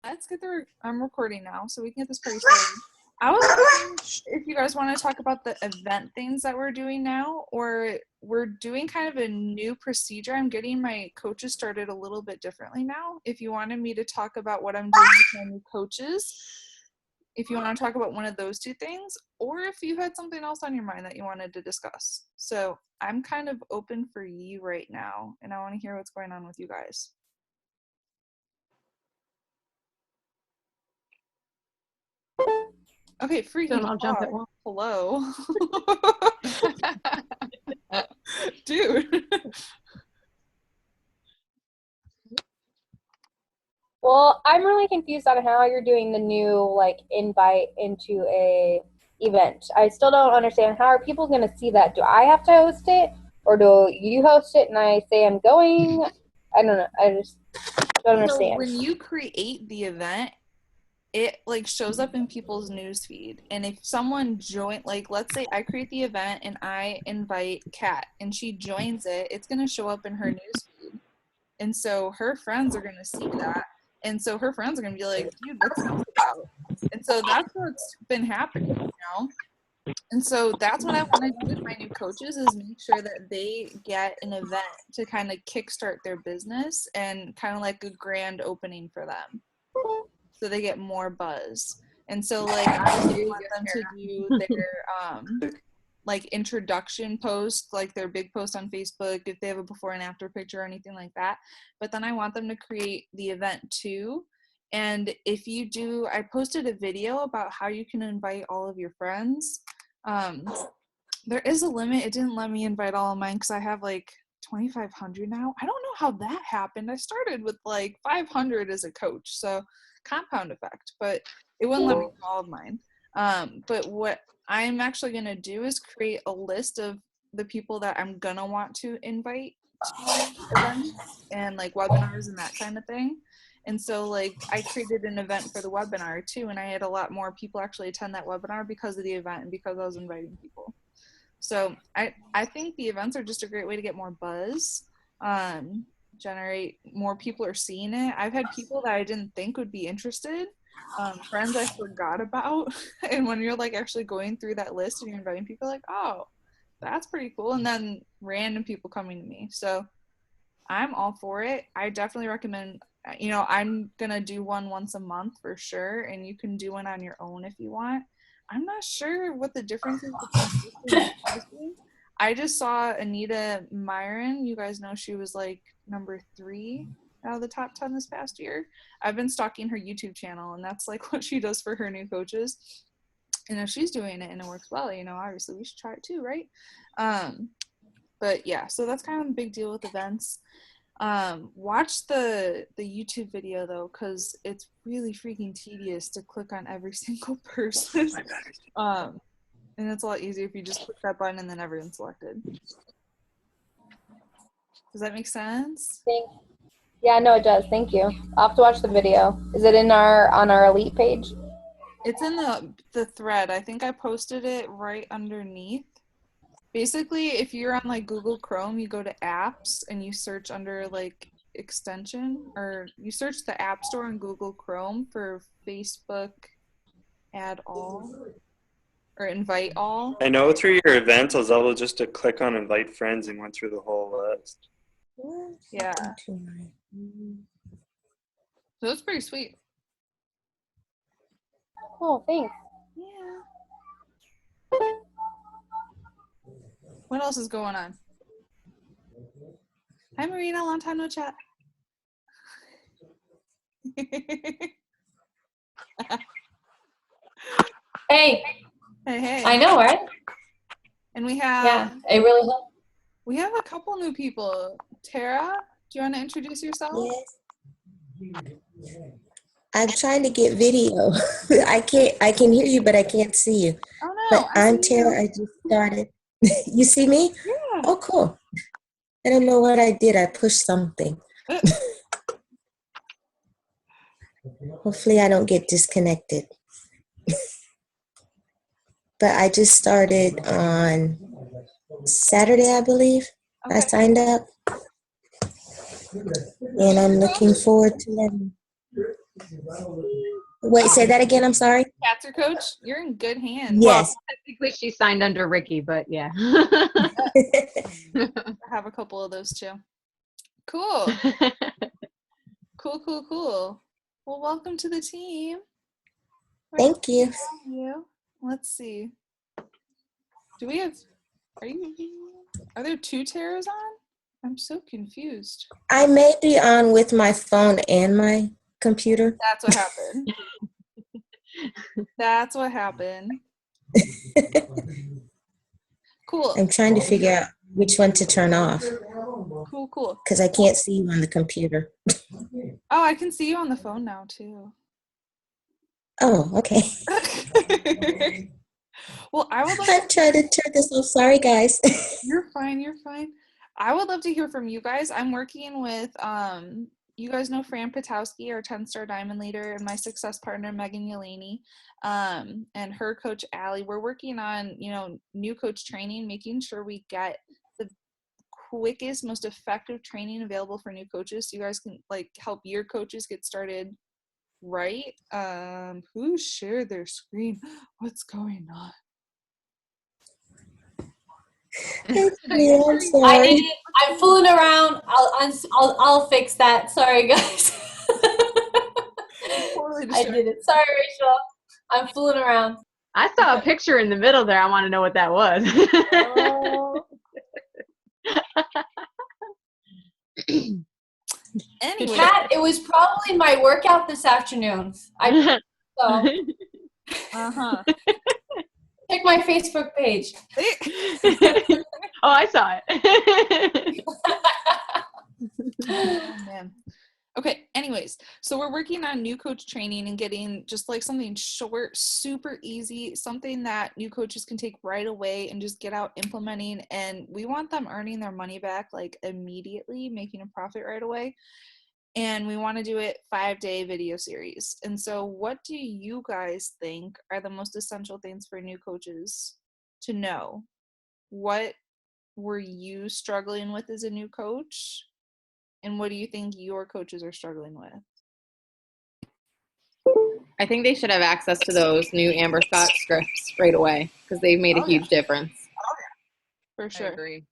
Let's get the. I'm recording now, so we can get this party started. I was wondering if you guys want to talk about the event things that we're doing now, or we're doing kind of a new procedure. I'm getting my coaches started a little bit differently now. If you wanted me to talk about what I'm doing with my new coaches, if you want to talk about one of those two things, or if you had something else on your mind that you wanted to discuss. So I'm kind of open for you right now, and I want to hear what's going on with you guys. Okay, freaking I'll jump at fuck. one. Hello. Dude. Well, I'm really confused on how you're doing the new invite into a event. I still don't understand. How are people going to see that? Do I have to host it, or do you host it and I say I'm going? I don't know. I just don't understand. So when you create the event, it shows up in people's newsfeed, and if someone join, let's say I create the event and I invite Kat and she joins it, it's going to show up in her newsfeed, and so her friends are going to see that, and so her friends are going to be like, dude, what's this about? And so that's what's been happening, and so that's what I want to do with my new coaches, is make sure that they get an event to kind of kickstart their business and kind of like a grand opening for them, so they get more buzz. And so I want them to do their introduction post, like their big post on Facebook, if they have a before and after picture or anything like that. But then I want them to create the event too. And if you do, I posted a video about how you can invite all of your friends. There is a limit. It didn't let me invite all of mine because I have 2,500 now. I don't know how that happened. I started with 500 as a coach, so compound effect, but it wouldn't let me do all of mine. But what I'm actually going to do is create a list of the people that I'm going to want to invite to events and webinars and that kind of thing. And so I created an event for the webinar too, and I had a lot more people actually attend that webinar because of the event and because I was inviting people. So I think the events are just a great way to get more buzz, generate more people are seeing it. I've had people that I didn't think would be interested, friends I forgot about, and when you're actually going through that list and you're inviting people, oh, that's pretty cool, and then random people coming to me. So I'm all for it. I definitely recommend, I'm gonna do one once a month for sure, and you can do one on your own if you want. I'm not sure what the difference is between hosting. I just saw Anita Myron. You guys know she was number 3 out of the top 10 this past year. I've been stalking her YouTube channel, and that's what she does for her new coaches. And if she's doing it and it works well, obviously we should try it too, right? But yeah, so that's kind of a big deal with events. Watch the YouTube video though, because it's really freaking tedious to click on every single person. And it's a lot easier if you just click that button and then everyone's selected. Does that make sense? Yeah, no, it does. Thank you. I'll have to watch the video. Is it on our Elite page? It's in the thread. I think I posted it right underneath. Basically, if you're on Google Chrome, you go to apps and you search under extension, or you search the App Store on Google Chrome for Facebook Add All or Invite All. I know through your events, I was able just to click on Invite Friends and went through the whole list. Yeah. So it's pretty sweet. Oh, thanks. Yeah. What else is going on? Hi, Marina. Long time no chat. Hey. Hey. I know, right? And we have. Yeah, it really helped. We have a couple new people. Tara, do you want to introduce yourself? Yes. I'm trying to get video. I can hear you, but I can't see you. Oh no. But I'm Tara. I just started. You see me? Yeah. Oh, cool. I don't know what I did. I pushed something. Hopefully I don't get disconnected. But I just started on Saturday, I believe. Okay. I signed up. And I'm looking forward to learning. Wait, say that again. I'm sorry. Kat's your coach? You're in good hands. Yes. Technically, she signed under Ricky, but yeah. I have a couple of those too. Cool. Cool. Well, welcome to the team. Thank you. Let's see. Are there 2 Taras on? I'm so confused. I may be on with my phone and my computer. That's what happened. That's what happened. Cool. I'm trying to figure out which one to turn off Cool. because I can't see you on the computer. Oh, I can see you on the phone now too. Oh, okay. Well, I would love I'm trying to turn this off. Sorry, guys. You're fine. I would love to hear from you guys. I'm working with, you guys know Fran Patowski, our 10-star diamond leader, and my success partner, Megan Yeleni, and her coach, Allie. We're working on, new coach training, making sure we get the quickest, most effective training available for new coaches so you guys can, help your coaches get started right. Who shared their screen? What's going on? It's me, I'm I sorry. did it. I'm fooling around. I'll fix that. Sorry, guys. I did it. Sorry, Rachel. I'm fooling around. I saw a picture in the middle there. I want to know what that was. Anyway, Kat, it was probably my workout this afternoon. So check my Facebook page. Oh, I saw it. Oh, man. Okay, anyways, so we're working on new coach training and getting just something short, super easy, something that new coaches can take right away and just get out implementing, and we want them earning their money back immediately, making a profit right away. And we want to do it 5-day video series. And so what do you guys think are the most essential things for new coaches to know? What were you struggling with as a new coach? And what do you think your coaches are struggling with? I think they should have access to those new Amber Scott scripts right away because they've made a huge difference. For sure. I agree.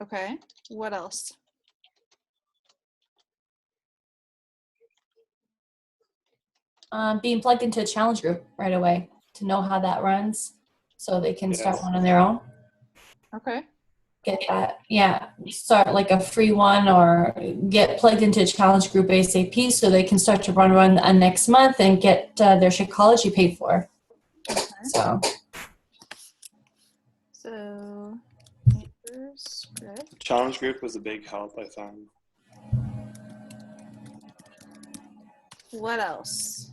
Okay. What else? Being plugged into a challenge group right away to know how that runs so they can start one on their own. Okay. Get that, start a free one or get plugged into a challenge group ASAP so they can start to run next month and get their Shakeology paid for. Okay. So Amber script. Challenge group was a big help, I found. What else?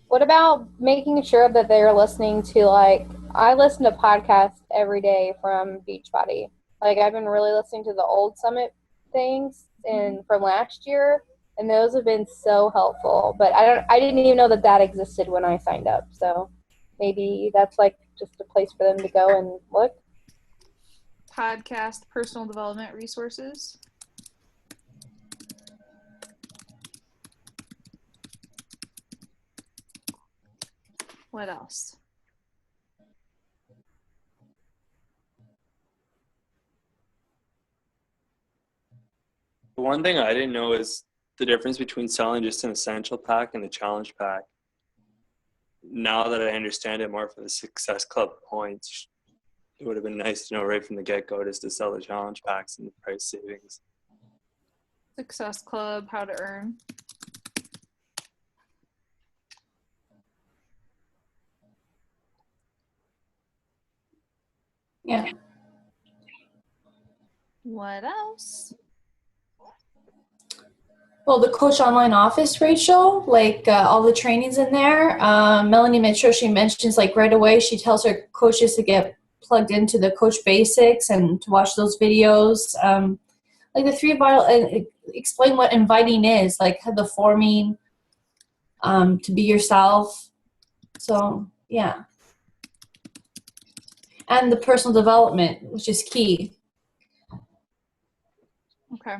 What about making sure that they're listening to I listen to podcasts every day from Beachbody. I've been really listening to the old Summit things and from last year, and those have been so helpful. But I didn't even know that existed when I signed up. So maybe that's just a place for them to go and look. Podcast personal development resources. What else? The one thing I didn't know is the difference between selling just an essential pack and the challenge pack. Now that I understand it more for the Success Club points, it would have been nice to know right from the get-go just to sell the challenge packs and the price savings. Success Club, how to earn. Yeah. What else? Well, the Coach Online Office, Rachel, all the trainings in there. Melanie Mitchell, she mentions right away, she tells her coaches to get plugged into the Coach Basics and to watch those videos. The 3 vital, and explain what inviting is, the forming, to be yourself. So yeah. And the personal development, which is key. Okay.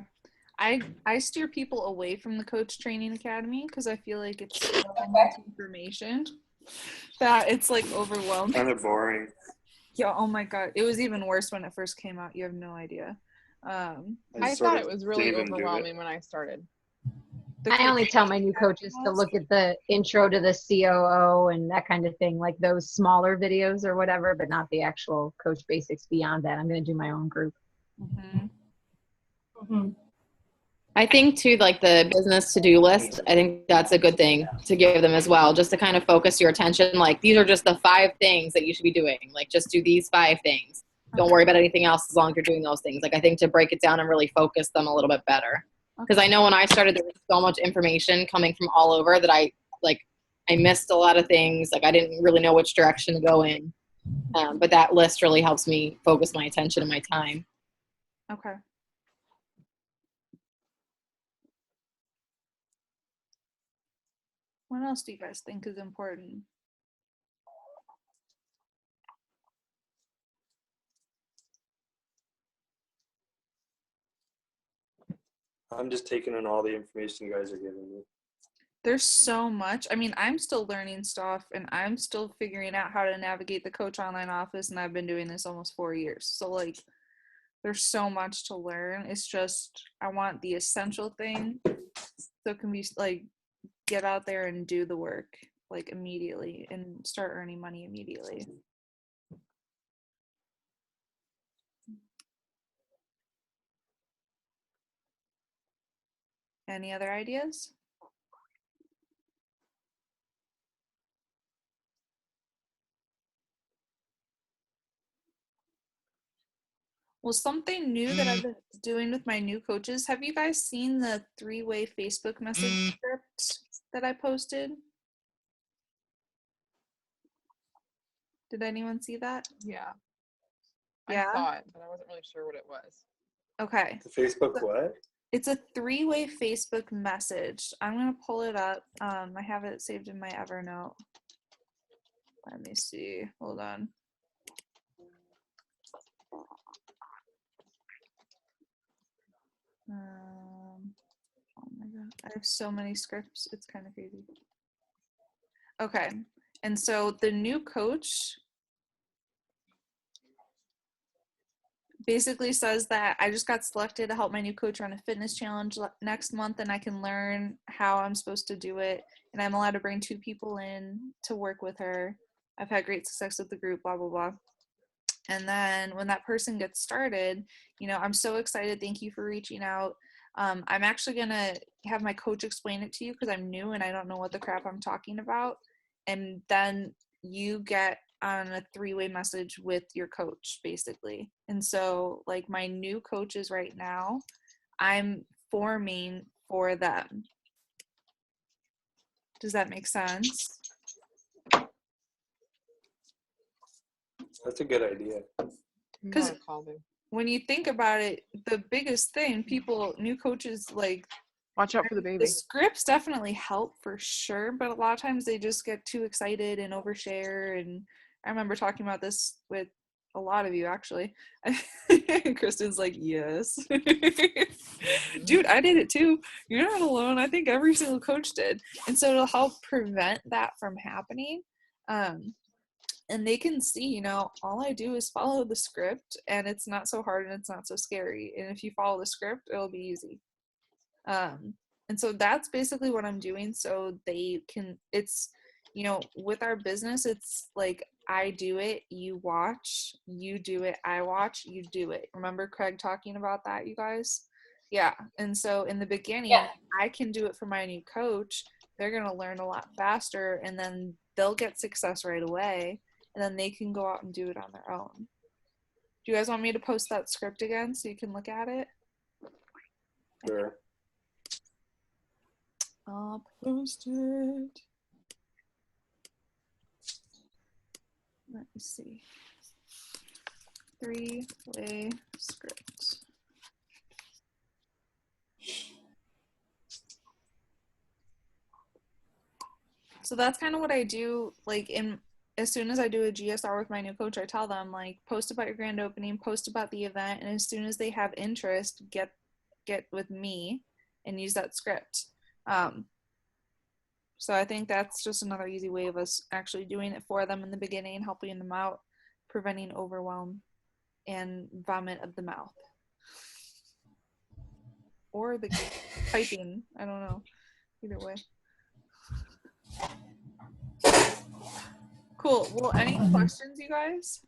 I steer people away from the Coach Training Academy because I feel like it's so much information that it's like overwhelming. Kind of boring. Yeah, oh my god. It was even worse when it first came out. You have no idea. I thought it was really overwhelming when I started. I only tell my new coaches to look at the intro to the COO and that kind of thing, like those smaller videos or whatever, but not the actual Coach Basics beyond that. I'm going to do my own group. Mm-hmm. Mm-hmm. I think too, like the business to-do list, I think that's a good thing to give them as well, just to kind of focus your attention. Like, these are just the 5 things that you should be doing. Like, just do these 5 things. Don't worry about anything else as long as you're doing those things. Like, I think to break it down and really focus them a little bit better. Because I know when I started, there was so much information coming from all over that I missed a lot of things. Like, I didn't really know which direction to go in. But that list really helps me focus my attention and my time. Okay. What else do you guys think is important? I'm just taking in all the information you guys are giving me. There's so much. I mean, I'm still learning stuff and I'm still figuring out how to navigate the Coach Online Office, and I've been doing this almost 4 years. So like there's so much to learn. It's just I want the essential thing so it can be like get out there and do the work like immediately and start earning money immediately. Any other ideas? Well, something new that I've been doing with my new coaches, have you guys seen the 3-way Facebook message script that I posted? Did anyone see that? Yeah. Yeah? I saw it, but I wasn't really sure what it was. Okay. The Facebook what? It's a 3-way Facebook message. I'm going to pull it up. I have it saved in my Evernote. Let me see. Hold on. Oh my god, I have so many scripts. It's kind of crazy. Okay, and so the new coach basically says that I just got selected to help my new coach run a fitness challenge next month, and I can learn how I'm supposed to do it, and I'm allowed to bring 2 people in to work with her. I've had great success with the group, blah, blah, blah. And then when that person gets started, you know, I'm so excited. Thank you for reaching out. I'm actually going to have my coach explain it to you because I'm new and I don't know what the crap I'm talking about. And then you get on a 3-way message with your coach, basically. And so, like, my new coaches right now, I'm forming for them. Does that make sense? That's a good idea. Because when you think about it, the biggest thing new coaches, like, watch out for the baby. The scripts definitely help for sure, but a lot of times they just get too excited and overshare. And I remember talking about this with a lot of you, actually. Kristen's like, yes. Dude, I did it too. You're not alone. I think every single coach did. And so it'll help prevent that from happening. And they can see, you know, all I do is follow the script, and it's not so hard and it's not so scary. And if you follow the script, it'll be easy. And so that's basically what I'm doing. So they can, it's, you know, with our business, it's like, I do it, you watch, you do it, I watch, you do it. Remember Craig talking about that, you guys? Yeah. And so in the beginning, I can do it for my new coach. They're going to learn a lot faster, and then they'll get success right away. And then they can go out and do it on their own. Do you guys want me to post that script again so you can look at it? Sure. I'll post it. Let me see. 3-way script. So that's kind of what I do. Like as soon as I do a GSR with my new coach, I tell them like post about your grand opening, post about the event, and as soon as they have interest, get with me and use that script. So I think that's just another easy way of us actually doing it for them in the beginning, helping them out, preventing overwhelm and vomit of the mouth. Or the typing. I don't know. Either way. Cool. Well, any questions, you guys?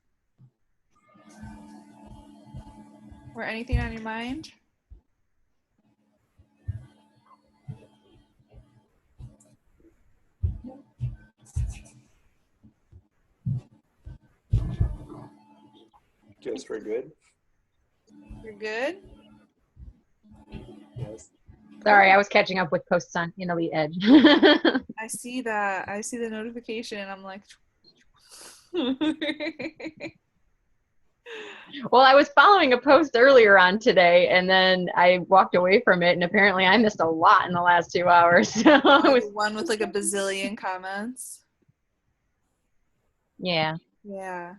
Or anything on your mind? Guess we're good. You're good? Yes. Sorry, I was catching up with posts on in Elite Edge. I see that. I see the notification and I'm like Well, I was following a post earlier on today, and then I walked away from it, and apparently I missed a lot in the last 2 hours. So like one with like a bazillion comments. Yeah. Yeah.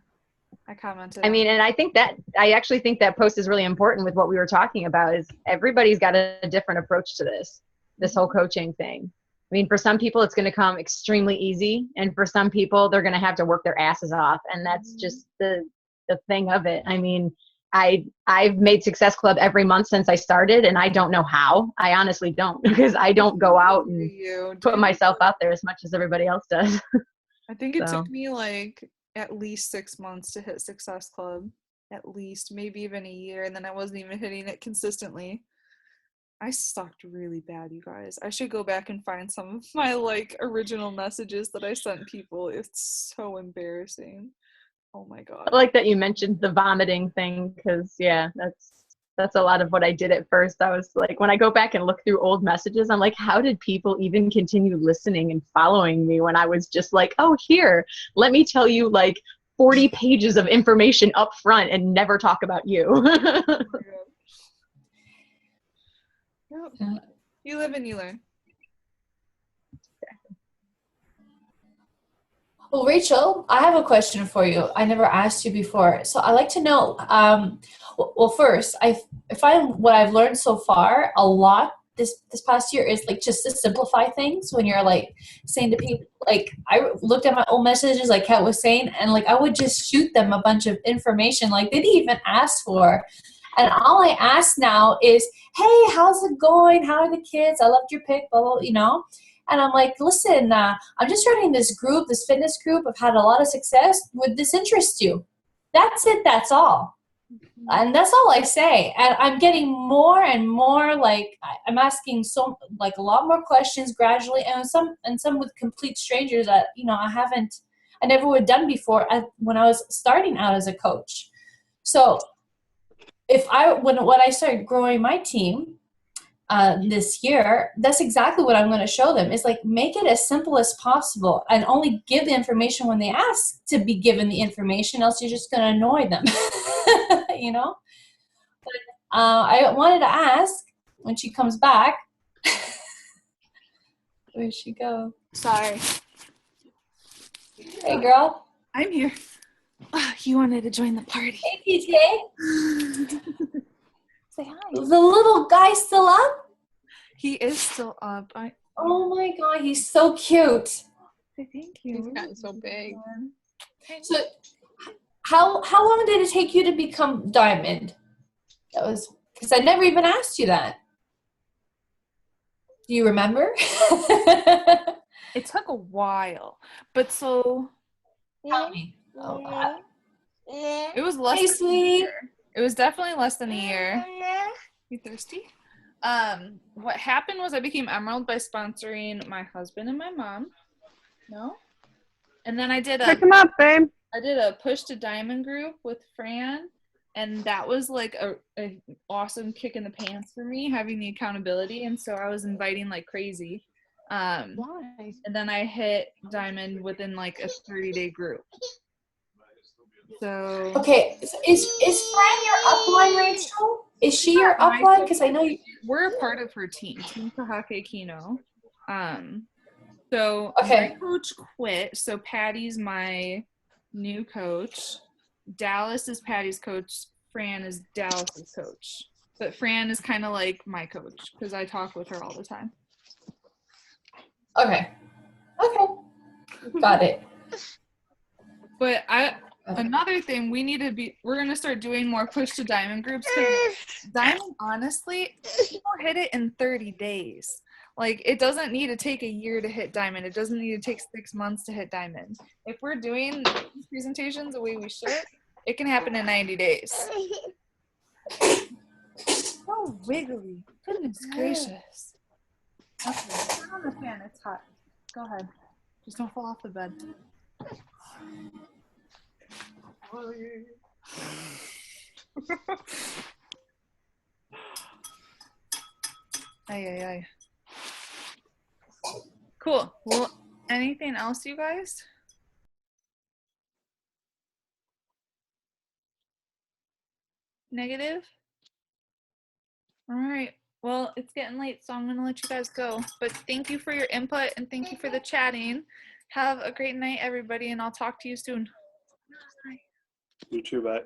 I commented. I mean, and I actually think that post is really important with what we were talking about is everybody's got a different approach to this whole coaching thing. I mean, for some people, it's going to come extremely easy. And for some people, they're going to have to work their asses off. And that's just the thing of it. I mean, I've made Success Club every month since I started, and I don't know how. I honestly don't, because I don't go out and put myself out there as much as everybody else does. I think it took me like at least 6 months to hit Success Club. At least, maybe even a year, and then I wasn't even hitting it consistently. I sucked really bad, you guys. I should go back and find some of my like original messages that I sent people. It's so embarrassing. Oh my god. I like that you mentioned the vomiting thing, because yeah, that's a lot of what I did at first. I was like, when I go back and look through old messages, I'm like, how did people even continue listening and following me when I was just like, oh, here, let me tell you like 40 pages of information up front and never talk about you. Oh yep. You live and you learn. Well, Rachel, I have a question for you. I never asked you before. So I'd like to know, well, first, I find what I've learned so far a lot this past year is like just to simplify things when you're like saying to people, like I looked at my old messages like Kat was saying, and like I would just shoot them a bunch of information like they didn't even ask for. And all I ask now is, hey, how's it going? How are the kids? I loved your pic, blah, blah, you know? And I'm like, listen, I'm just running this group, this fitness group. I've had a lot of success. Would this interest you? That's it. That's all. And that's all I say. And I'm getting more and more, like, I'm asking a lot more questions gradually, and some with complete strangers that, you know, I never would have done before when I was starting out as a coach. So when I started growing my team this year, that's exactly what I'm going to show them. Is like, make it as simple as possible and only give the information when they ask to be given the information, else you're just going to annoy them. You know? But I wanted to ask when she comes back. Where'd she go? Sorry. Hey, girl. I'm here. You wanted to join the party. Hey, PJ. Say hi. The little guy still up? He is still up. Oh my god, he's so cute. Thank you. He's gotten so big. So, how long did it take you to become Diamond? That was because I never even asked you that. Do you remember? It took a while, but so tell me. Oh, it was less than a year. It was definitely less than a year. You thirsty? What happened was I became Emerald by sponsoring my husband and my mom. No? And then I did Pick him up, babe. I did a Push to Diamond group with Fran, and that was like a awesome kick in the pants for me, having the accountability, and so I was inviting like crazy. And then I hit Diamond within like a 30-day group. So okay, is Fran your upline, Rachel? Is she your upline? Because I know we're a part of her team, Team Kahake Kino. So Okay. my coach quit. So Patty's my new coach. Dallas is Patty's coach. Fran is Dallas's coach. But Fran is kind of like my coach because I talk with her all the time. Okay. Got it. But another thing we're gonna start doing more push to diamond groups because diamond, honestly, people hit it in 30 days. Like, it doesn't need to take a year to hit diamond. It doesn't need to take 6 months to hit diamond. If we're doing these presentations the way we should, it can happen in 90 days. So wiggly. Goodness gracious. Okay, turn on the fan. It's hot. Go ahead. Just don't fall off the bed. Ay. Cool. Well, anything else, you guys? Negative? All right. Well, it's getting late, so I'm going to let you guys go. But thank you for your input and thank you for the chatting. Have a great night, everybody, and I'll talk to you soon. You too, bye.